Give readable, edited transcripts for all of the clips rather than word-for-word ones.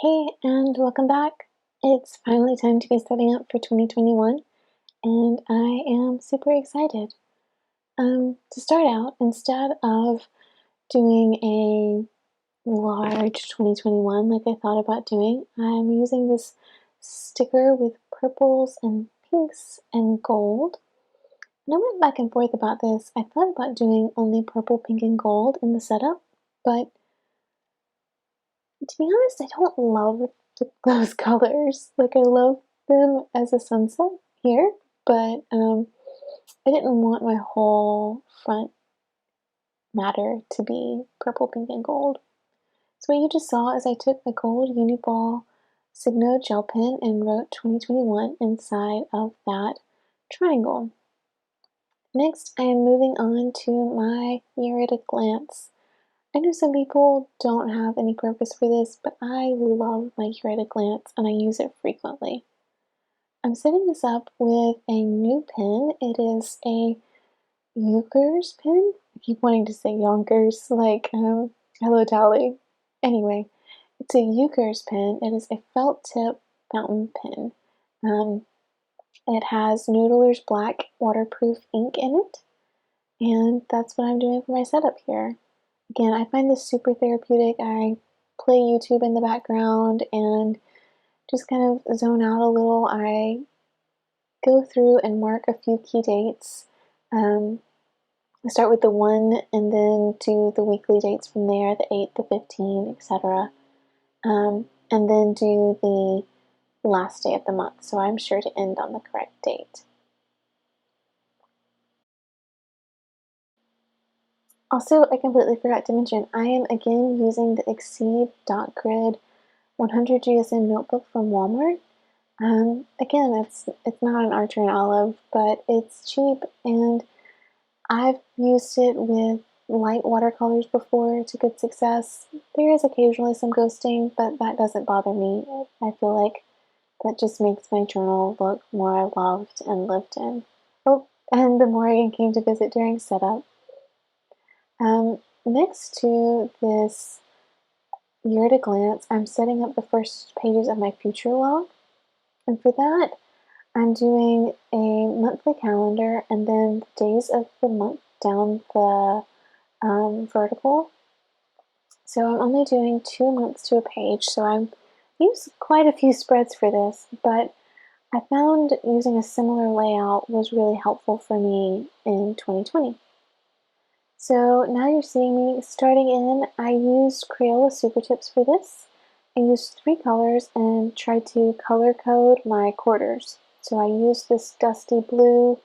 Hey, and welcome back. It's finally time to be setting up for 2021, and I am super excited. To start out, instead of doing a large 2021 like I thought about doing, I'm using this sticker with purples and pinks and gold. And I went back and forth about this. I thought about doing only purple, pink, and gold in the setup, but to be honest, I don't love those colors. Like, I love them as a sunset here, but I didn't want my whole front matter to be purple, pink, and gold. So what you just saw is I took a gold Uniball Signo gel pen and wrote 2021 inside of that triangle. Next, I am moving on to my Year at a Glance. I know some people don't have any purpose for this, but I love my Year at a Glance and I use it frequently. I'm setting this up with a new pen. It is a Yonkers pen. I keep wanting to say Yonkers, like Hello Dolly. Anyway, it's a Yonkers pen. It is a felt tip fountain pen. It has Noodlers Black waterproof ink in it, and that's what I'm doing for my setup here. Again, I find this super therapeutic. I play YouTube in the background and just kind of zone out a little. I go through and mark a few key dates. I start with the 1 and then do the weekly dates from there, the 8, the 15, etc. And then do the last day of the month, so I'm sure to end on the correct date. Also, I completely forgot to mention, I am again using the Exceed Dot Grid 100 GSM notebook from Walmart. Again, it's not an Archer and Olive, but it's cheap, and I've used it with light watercolors before to good success. There is occasionally some ghosting, but that doesn't bother me. I feel like that just makes my journal look more loved and lived in. Oh, and the Morgan came to visit during setup. Next to this Year at a Glance, I'm setting up the first pages of my future log. And for that, I'm doing a monthly calendar and then the days of the month down the vertical. So I'm only doing 2 months to a page, so I'm used quite a few spreads for this, but I found using a similar layout was really helpful for me in 2020. So now you're seeing me starting in. I used Crayola Supertips for this. I used 3 colors and tried to color code my quarters. So I used this dusty blue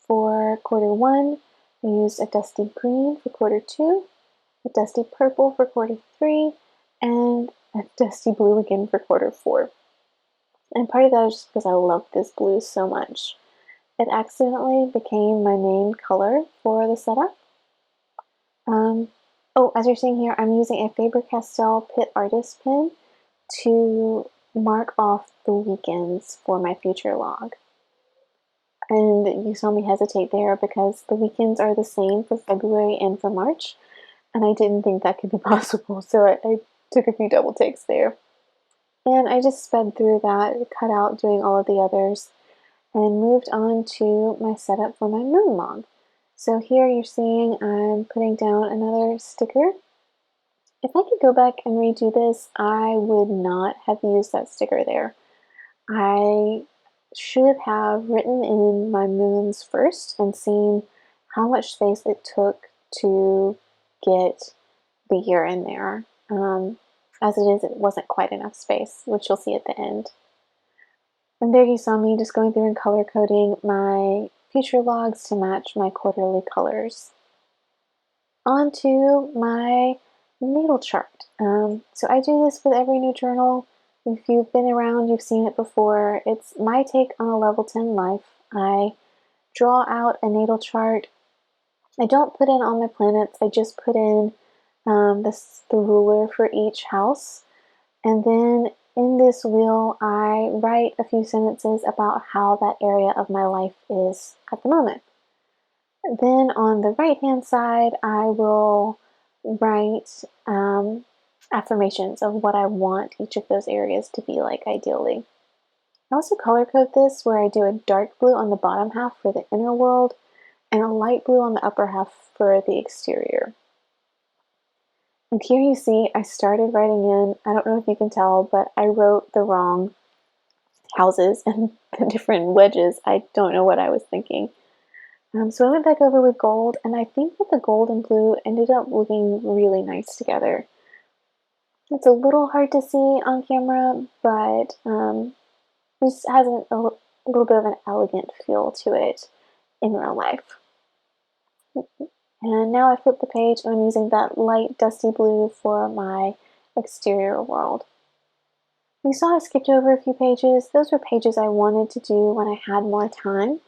for quarter 1, I used a dusty green for quarter 2, a dusty purple for quarter 3, and a dusty blue again for quarter 4. And part of that is just because I love this blue so much. It accidentally became my main color for the setup. As you're seeing here, I'm using a Faber Castell Pitt artist pen to mark off the weekends for my future log. And you saw me hesitate there because the weekends are the same for February and for March, and I didn't think that could be possible, so I took a few double takes there. And I just sped through that, cut out doing all of the others, and moved on to my setup for my moon log. So here you're seeing I'm putting down another sticker. If I could go back and redo this, I would not have used that sticker there. I should have written in my moons first and seen how much space it took to get the year in there. As it is, it wasn't quite enough space, which you'll see at the end. And there you saw me just going through and color coding my future logs to match my quarterly colors. On to my natal chart. So I do this with every new journal. If you've been around, you've seen it before. It's my take on a level 10 life. I draw out a natal chart. I don't put in all my planets. I just put in the ruler for each house. And then in this wheel, I write a few sentences about how that area of my life is at the moment. Then on the right-hand side, I will write affirmations of what I want each of those areas to be like ideally. I also color code this where I do a dark blue on the bottom half for the inner world and a light blue on the upper half for the exterior. And here you see I started writing in, I don't know if you can tell, but I wrote the wrong houses and the different wedges. I don't know what I was thinking. So I went back over with gold, and I think that the gold and blue ended up looking really nice together. It's a little hard to see on camera, but this has a little bit of an elegant feel to it in real life. And now I flip the page and I'm using that light dusty blue for my exterior world. You saw I skipped over a few pages. Those were pages I wanted to do when I had more time.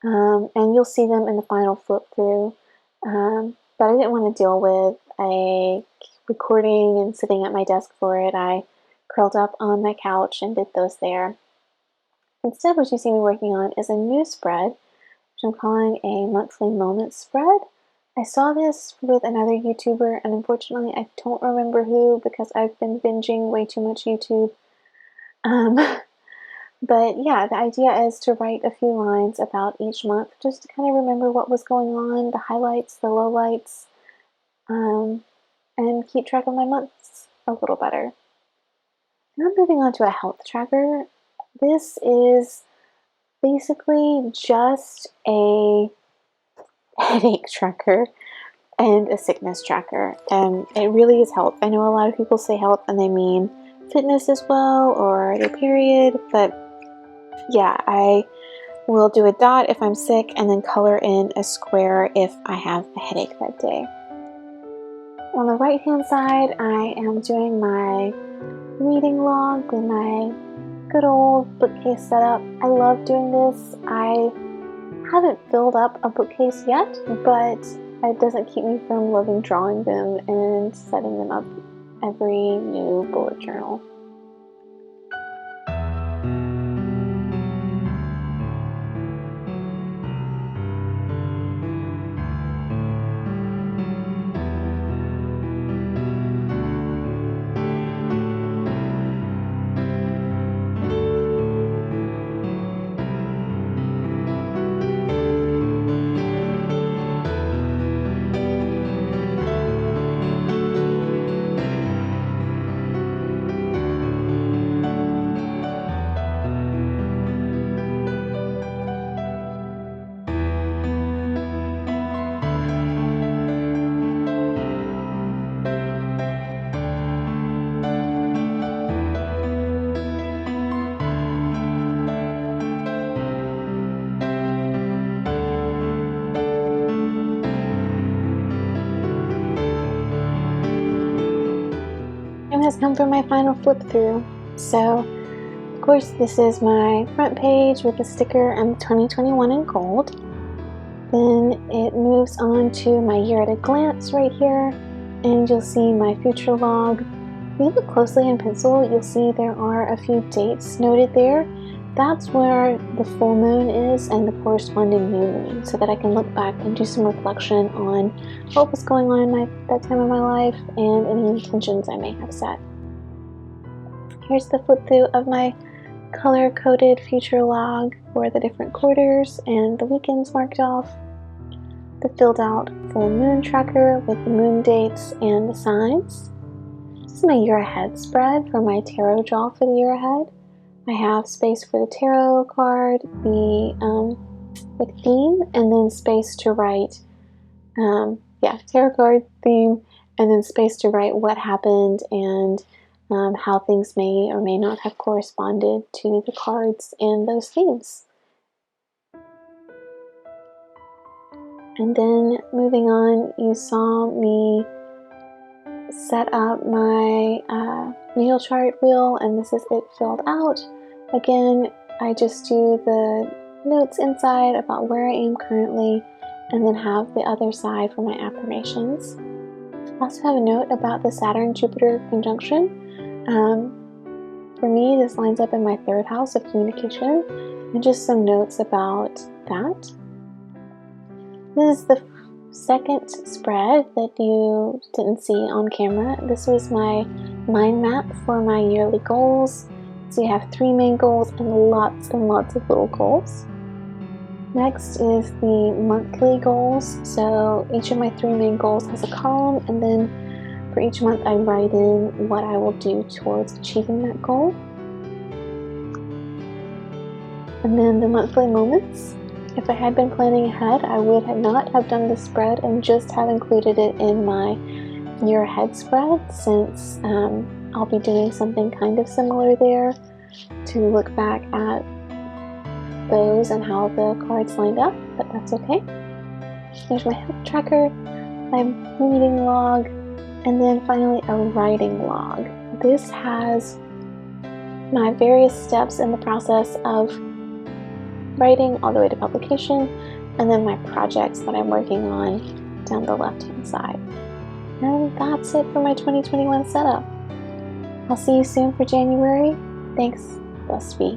And you'll see them in the final flip through. But I didn't want to deal with a recording and sitting at my desk for it. I curled up on my couch and did those there. Instead, what you see me working on is a new spread, which I'm calling a monthly moments spread. I saw this with another YouTuber, and unfortunately I don't remember who because I've been binging way too much YouTube. But yeah, the idea is to write a few lines about each month just to kind of remember what was going on, the highlights, the lowlights, and keep track of my months a little better. Now I'm moving on to a health tracker. This is basically just a headache tracker and a sickness tracker, and it really is health. I know a lot of people say health and they mean fitness as well, or their period, but yeah, I will do a dot if I'm sick and then color in a square if I have a headache that day. On the right hand side, I am doing my reading log with my good old bookcase setup. I love doing this. I haven't filled up a bookcase yet, but it doesn't keep me from loving drawing them and setting them up every new bullet journal. Time has come for my final flip through. So, of course, this is my front page with the sticker and 2021 in gold. Then it moves on to my year at a glance right here, and you'll see my future log. If you look closely in pencil, you'll see there are a few dates noted there. That's where the full moon is and the corresponding new moon, so that I can look back and do some reflection on what was going on in that time of my life and any intentions I may have set. Here's the flip through of my color-coded future log for the different quarters and the weekends marked off. The filled out full moon tracker with the moon dates and the signs. This is my year ahead spread for my tarot draw for the year ahead. I have space for the tarot card, the theme, and then space to write, tarot card, theme, and then space to write what happened and how things may or may not have corresponded to the cards and those themes. And then moving on, you saw me set up my natal chart wheel, and this is it filled out. Again, I just do the notes inside about where I am currently, and then have the other side for my affirmations. I also have a note about the Saturn-Jupiter conjunction. For me, this lines up in my third house of communication, and just some notes about that. This is the second spread that you didn't see on camera. This was my mind map for my yearly goals. So you have 3 main goals and lots of little goals. Next is the monthly goals. So each of my 3 main goals has a column, and then for each month I write in what I will do towards achieving that goal. And then the monthly moments. If I had been planning ahead, I would not have done this spread and just have included it in my year ahead spread, since I'll be doing something kind of similar there to look back at those and how the cards lined up, but that's okay. There's my health tracker, my reading log, and then finally a writing log. This has my various steps in the process of writing all the way to publication, and then my projects that I'm working on down the left-hand side. And that's it for my 2021 setup. I'll see you soon for January. Thanks. Blessed be.